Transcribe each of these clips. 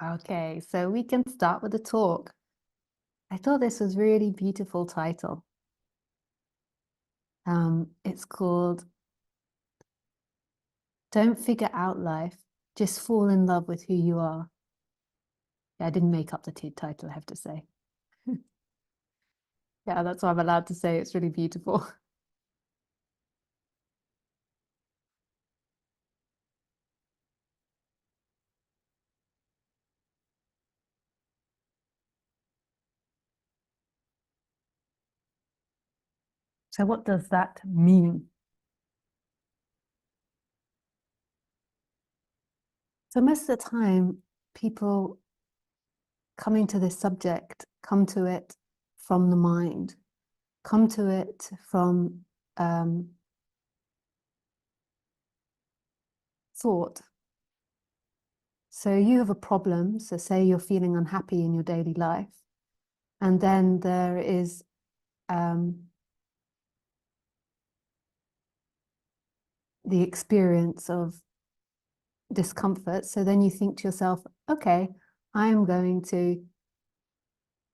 Okay, so we can start with the talk. I thought this was really beautiful title. It's called Don't Figure Out Life, Just Fall in Love with Who You Are. Yeah, I didn't make up the title, I have to say. Yeah, that's what I'm allowed to say. It's really beautiful. So what does that mean? So most of the time, people coming to this subject come to it from the mind, come to it from thought. So you have a problem. So say you're feeling unhappy in your daily life, and then there is the experience of discomfort. So then you think to yourself, okay, I am going to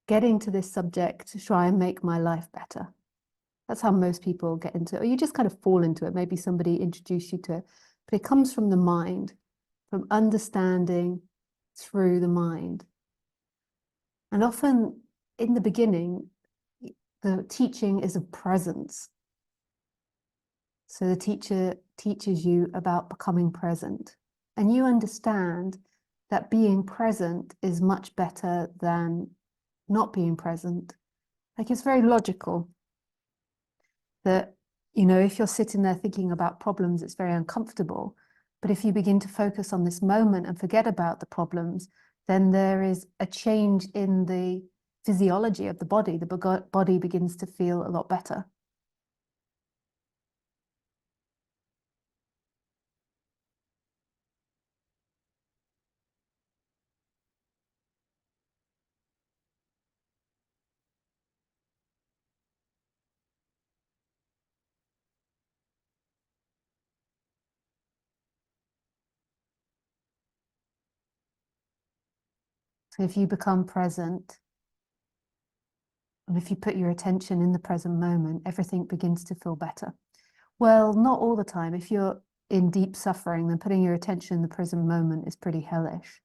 get into this subject to try and make my life better. That's how most people get into it, or you just kind of fall into it. Maybe somebody introduced you to it, but it comes from the mind, from understanding through the mind. And often in the beginning, the teaching is of presence. So the teacher teaches you about becoming present. And you understand that being present is much better than not being present. Like, it's very logical that, you know, if you're sitting there thinking about problems, it's very uncomfortable. But if you begin to focus on this moment and forget about the problems, then there is a change in the physiology of the body. The body begins to feel a lot better. So if you become present, and if you put your attention in the present moment, everything begins to feel better. Well, not all the time. If you're in deep suffering, then putting your attention in the present moment is pretty hellish.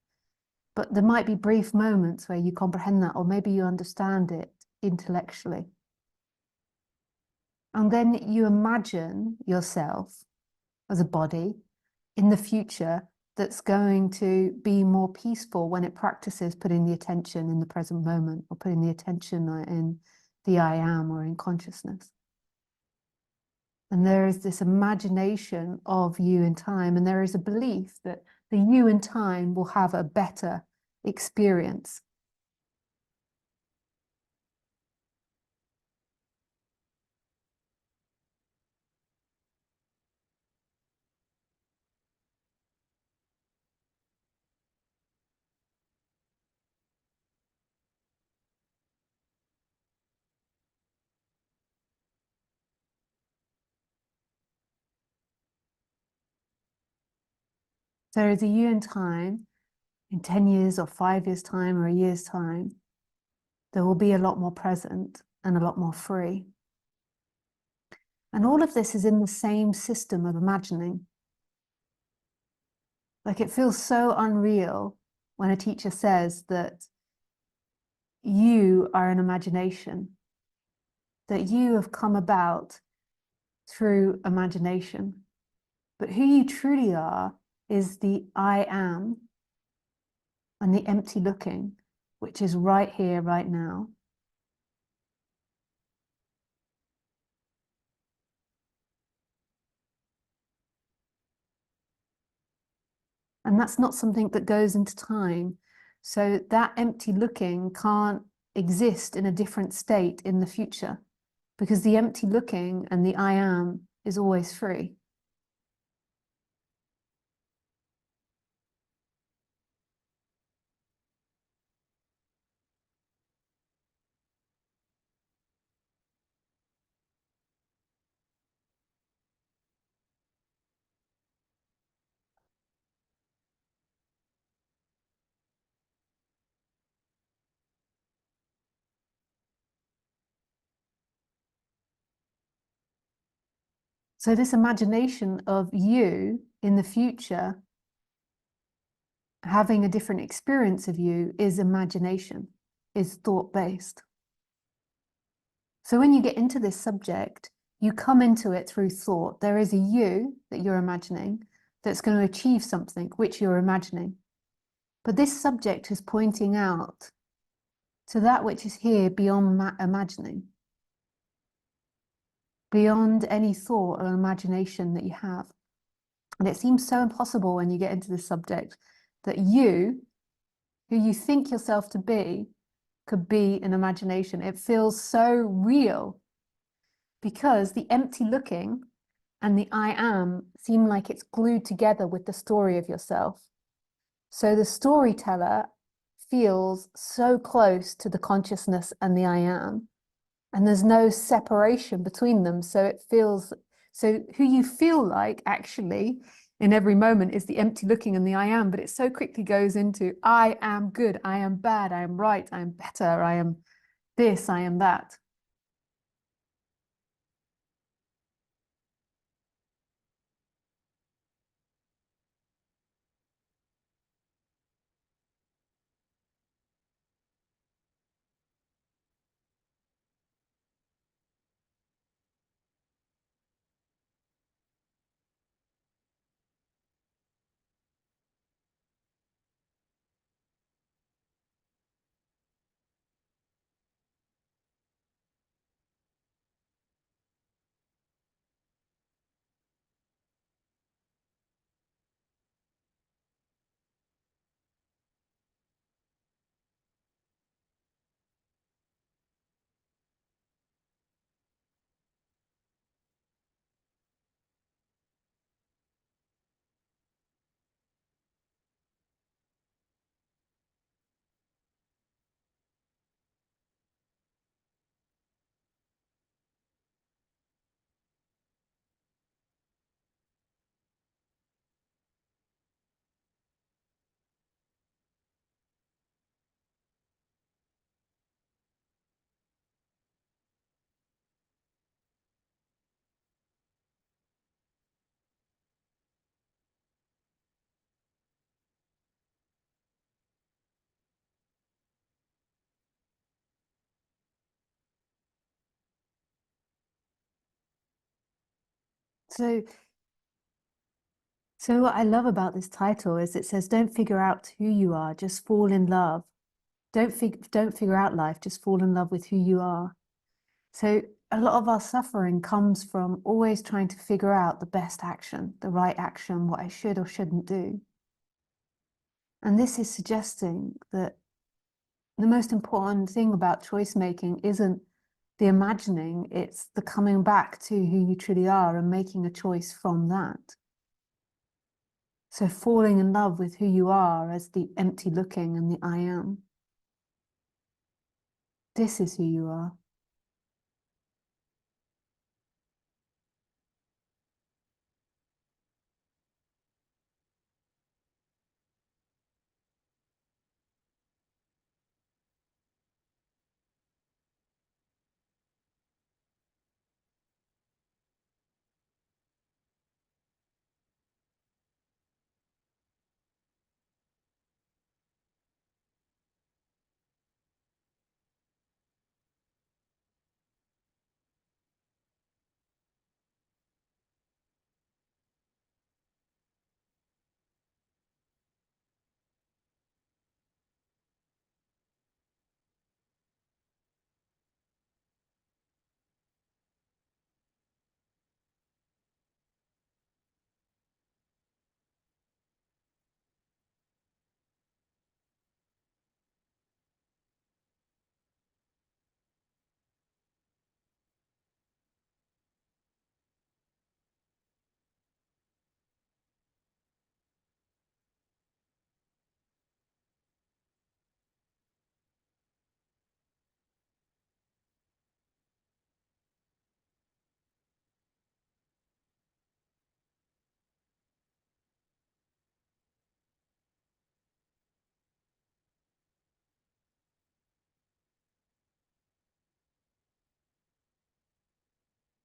But there might be brief moments where you comprehend that, or maybe you understand it intellectually. And then you imagine yourself as a body in the future that's going to be more peaceful when it practices putting the attention in the present moment, or putting the attention in the I am, or in consciousness. And there is this imagination of you in time, and there is a belief that the you in time will have a better experience. There is a you in time, in 10 years or 5 years' time or a year's time, there will be a lot more present and a lot more free. And all of this is in the same system of imagining. Like, it feels so unreal when a teacher says that you are an imagination, that you have come about through imagination. But who you truly are is the I am and the empty looking, which is right here, right now. And that's not something that goes into time. So that empty looking can't exist in a different state in the future, because the empty looking and the I am is always free. So this imagination of you in the future having a different experience of you is imagination, is thought-based. So when you get into this subject, you come into it through thought. There is a you that you're imagining that's going to achieve something which you're imagining. But this subject is pointing out to that which is here beyond imagining, beyond any thought or imagination that you have. And it seems so impossible when you get into this subject that you, who you think yourself to be, could be an imagination. It feels so real because the empty looking and the I am seem like it's glued together with the story of yourself. So the storyteller feels so close to the consciousness and the I am, and there's no separation between them. So it feels, so who you feel like actually in every moment is the empty looking and the I am, but it so quickly goes into I am good, I am bad, I am right, I am better, I am this, I am that. So, so what I love about this title is it says, don't figure out who you are, just fall in love. Don't figure out life, just fall in love with who you are. So a lot of our suffering comes from always trying to figure out the best action, the right action, what I should or shouldn't do. And this is suggesting that the most important thing about choice making isn't the imagining, it's the coming back to who you truly are and making a choice from that. So falling in love with who you are as the empty looking and the I am. This is who you are.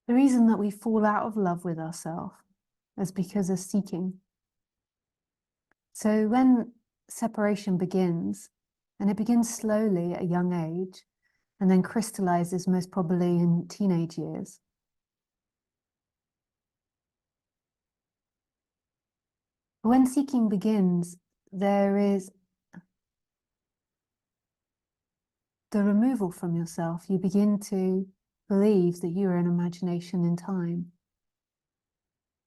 The reason that we fall out of love with ourselves is because of seeking. So when separation begins, and it begins slowly at a young age, and then crystallizes most probably in teenage years, when seeking begins, there is the removal from yourself. You begin to believe that you are an imagination in time.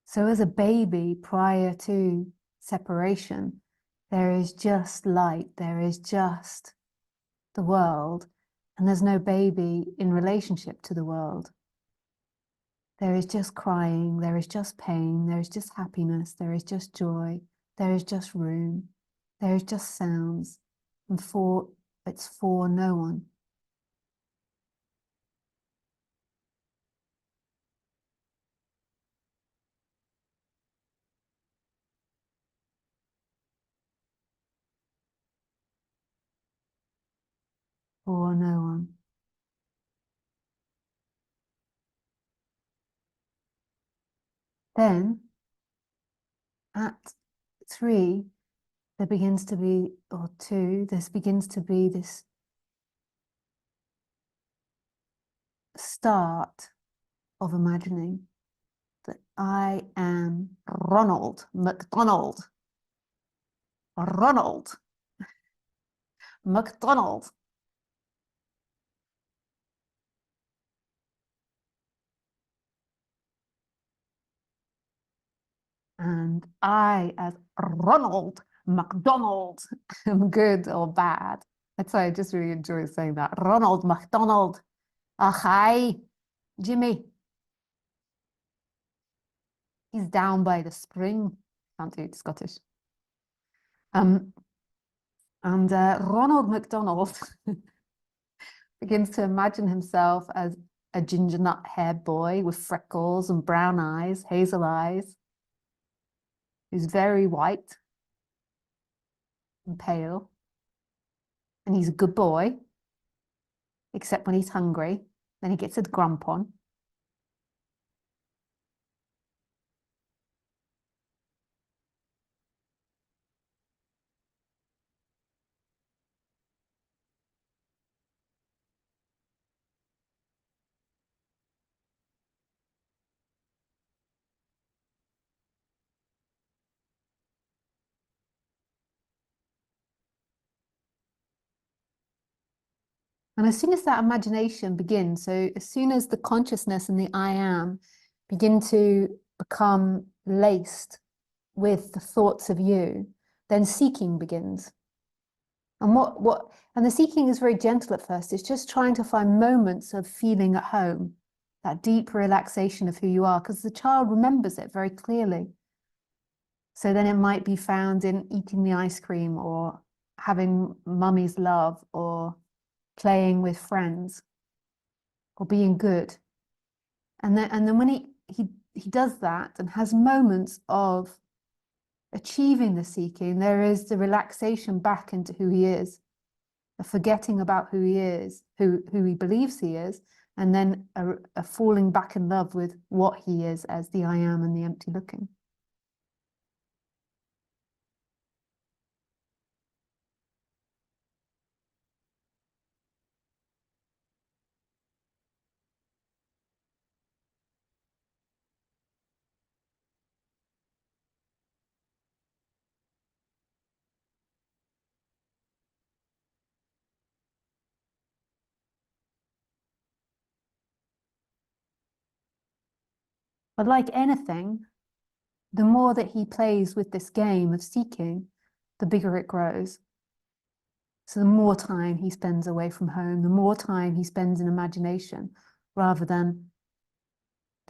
So as a baby, prior to separation, there is just light, there is just the world, and there's no baby in relationship to the world. There is just crying, there is just pain, there is just happiness, there is just joy, there is just room, there is just sounds, and it's for no one. For no one. Then, at 3, there begins to be, or 2, there begins to be this start of imagining that I am Ronald McDonald. Ronald McDonald. And I, as Ronald McDonald, am good or bad. That's why I just really enjoy saying that. Ronald McDonald. Ah, hi, Jimmy. He's down by the spring. Can't do it Scottish. And Ronald McDonald begins to imagine himself as a ginger nut haired boy with freckles and brown eyes, hazel eyes, who's very white and pale. And he's a good boy, except when he's hungry. Then he gets a grump on. And as soon as that imagination begins, so as soon as the consciousness and the I am begin to become laced with the thoughts of you, then seeking begins. And and the seeking is very gentle at first. It's just trying to find moments of feeling at home, that deep relaxation of who you are, because the child remembers it very clearly. So then it might be found in eating the ice cream or having mummy's love or playing with friends or being good. And then when he does that and has moments of achieving the seeking, there is the relaxation back into who he is, a forgetting about who he is, who he believes he is, and then a falling back in love with what he is as the I am and the empty looking. But like anything, the more that he plays with this game of seeking, the bigger it grows. So the more time he spends away from home, the more time he spends in imagination rather than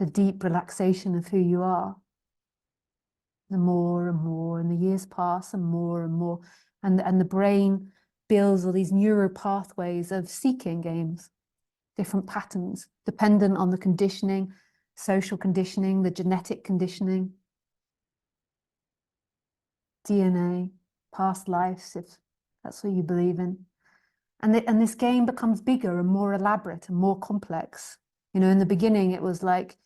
the deep relaxation of who you are. The more and more, and the years pass and more, and the brain builds all these neural pathways of seeking games, different patterns, dependent on the conditioning, social conditioning, the genetic conditioning, DNA, past lives, if that's what you believe in. And this game becomes bigger and more elaborate and more complex You know, in the beginning, it was like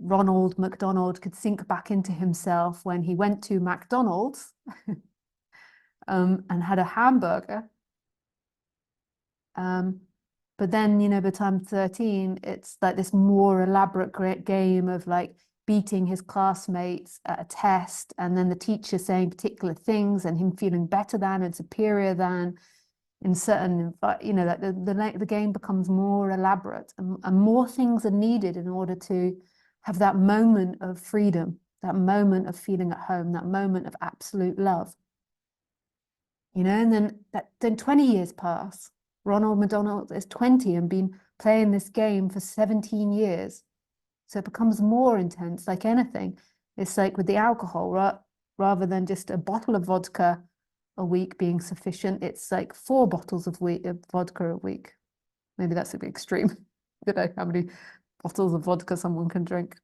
Ronald McDonald could sink back into himself when he went to McDonald's and had a hamburger. But then, you know, by the time 13, it's like this more elaborate game of like beating his classmates at a test, and then the teacher saying particular things and him feeling better than and superior than in certain, you know, that the game becomes more elaborate, and more things are needed in order to have that moment of freedom, that moment of feeling at home, that moment of absolute love. You know, and then 20 years pass. Ronald McDonald is 20 and been playing this game for 17 years. So it becomes more intense, like anything. It's like with the alcohol, right? Rather than just a bottle of vodka a week being sufficient, it's like 4 bottles of vodka a week. Maybe that's a bit extreme. I don't know how many bottles of vodka someone can drink.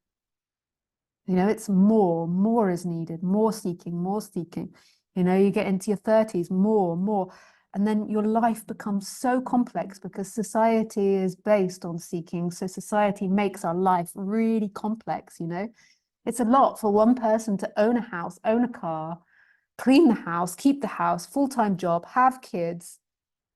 You know, it's more is needed, more seeking, more seeking. You know, you get into your 30s, more. And then your life becomes so complex because society is based on seeking. So society makes our life really complex, you know. It's a lot for one person to own a house, own a car, clean the house, keep the house, full-time job, have kids,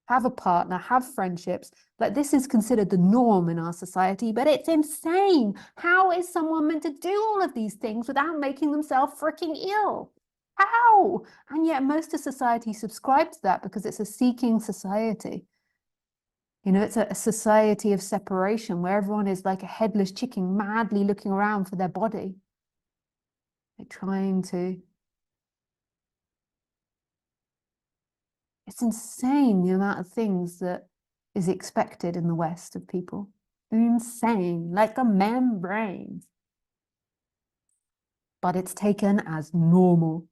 have a partner, have friendships. Like, this is considered the norm in our society, but it's insane. How is someone meant to do all of these things without making themselves freaking ill? How? And yet most of society subscribes to that because it's a seeking society. You know, it's a society of separation where everyone is like a headless chicken, madly looking around for their body. They're trying to... It's insane the amount of things that is expected in the West of people. They're insane, like a membrane. But it's taken as normal.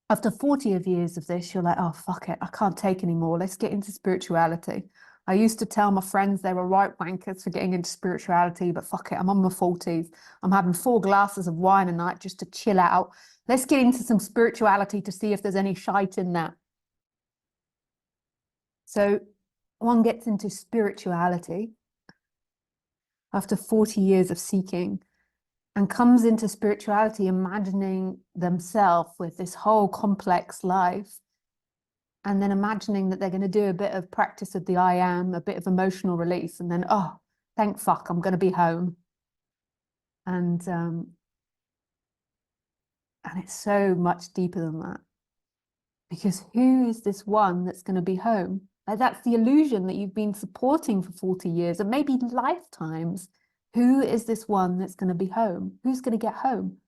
After 40 years of this, you're like, oh, fuck it, I can't take anymore. Let's get into spirituality. I used to tell my friends they were right wankers for getting into spirituality, but fuck it, I'm on my 40s. I'm having 4 glasses of wine a night just to chill out. Let's get into some spirituality to see if there's any shite in that. So one gets into spirituality after 40 years of seeking and comes into spirituality imagining themselves with this whole complex life, and then imagining that they're going to do a bit of practice of the I am, a bit of emotional release, and then, oh, thank fuck, I'm going to be home. And it's so much deeper than that. Because who is this one that's going to be home? Like, that's the illusion that you've been supporting for 40 years and maybe lifetimes. Who is this one that's going to be home? Who's going to get home?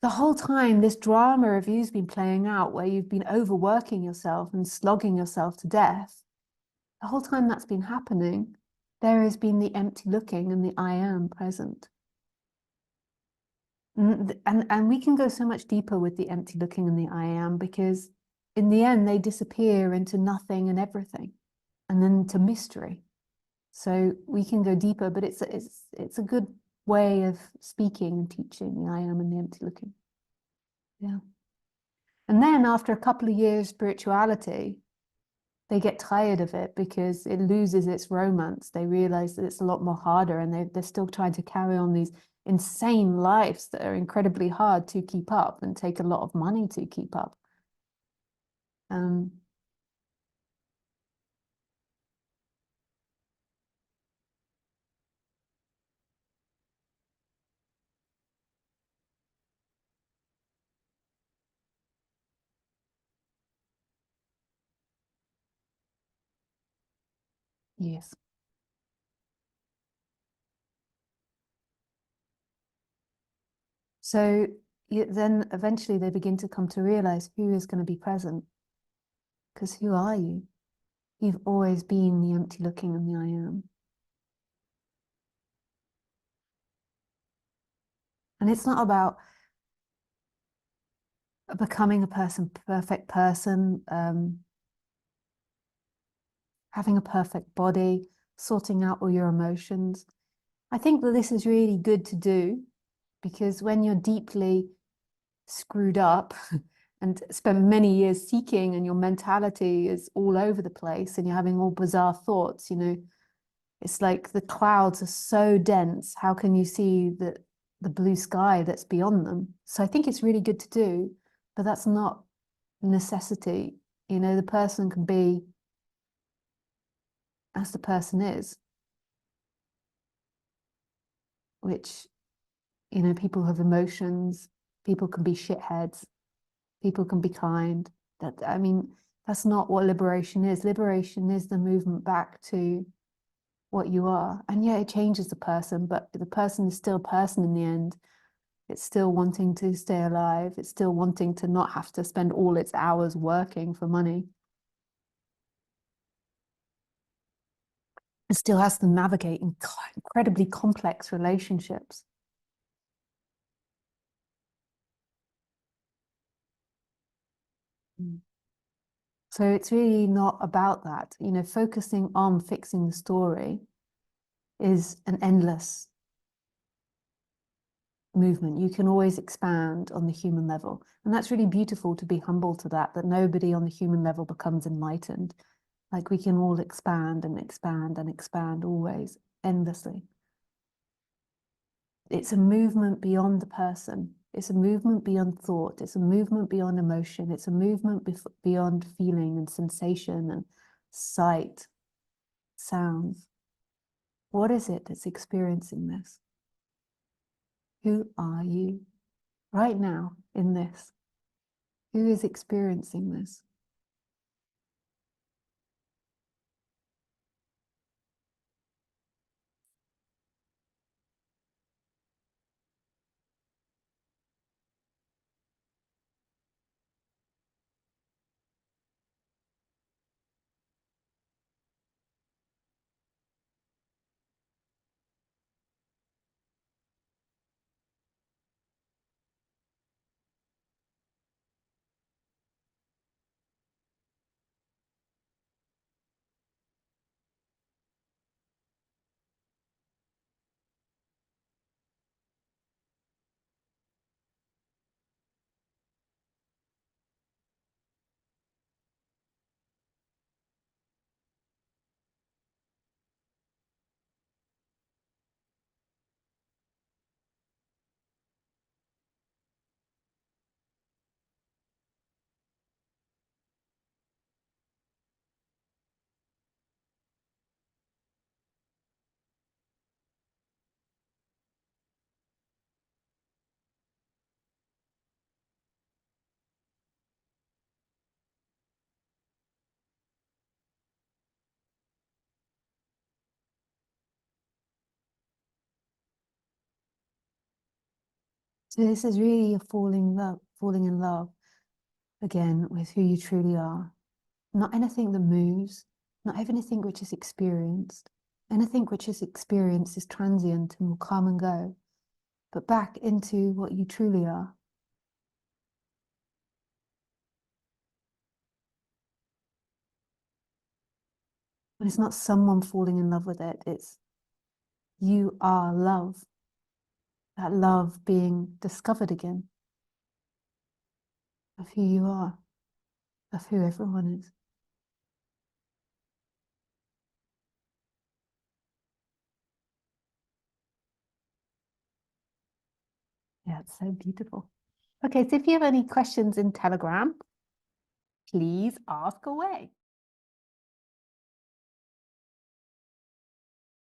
The whole time this drama of you's been playing out, where you've been overworking yourself and slogging yourself to death, the whole time that's been happening, there has been the empty looking and the I am present. And we can go so much deeper with the empty looking and the I am, because in the end they disappear into nothing and everything, and then to mystery. So we can go deeper, but it's a good way of speaking and teaching the I am and the empty looking. Yeah. And then after a couple of years spirituality, they get tired of it because it loses its romance. They realize that it's a lot more harder, and they're still trying to carry on these insane lives that are incredibly hard to keep up and take a lot of money to keep up. Yes. So then eventually they begin to come to realize who is going to be present. Because who are you? You've always been the empty looking and the I am. And it's not about becoming a perfect person, having a perfect body, sorting out all your emotions. I think that this is really good to do, because when you're deeply screwed up and spent many years seeking, and your mentality is all over the place and you're having all bizarre thoughts, you know, it's like the clouds are so dense. How can you see the blue sky that's beyond them? So I think it's really good to do, but that's not necessity. You know, the person can be as the person is, which, you know, people have emotions, people can be shitheads, people can be kind. That, I mean, that's not what liberation is. Liberation is the movement back to what you are. And yeah, it changes the person, but the person is still a person in the end. It's still wanting to stay alive. It's still wanting to not have to spend all its hours working for money. It still has to navigate incredibly complex relationships. So it's really not about that. You know, focusing on fixing the story is an endless movement. You can always expand on the human level. And that's really beautiful, to be humble to that nobody on the human level becomes enlightened. Like, we can all expand and expand and expand always, endlessly. It's a movement beyond the person. It's a movement beyond thought. It's a movement beyond emotion. It's a movement beyond feeling and sensation and sight, sounds. What is it that's experiencing this? Who are you right now in this? Who is experiencing this? So this is really a falling in love again with who you truly are. Not anything that moves, not anything which is experienced. Anything which is experienced is transient and will come and go, but back into what you truly are. And it's not someone falling in love with it, it's you are love. That love being discovered again of who you are, of who everyone is. Yeah, it's so beautiful. Okay, so if you have any questions in Telegram, please ask away.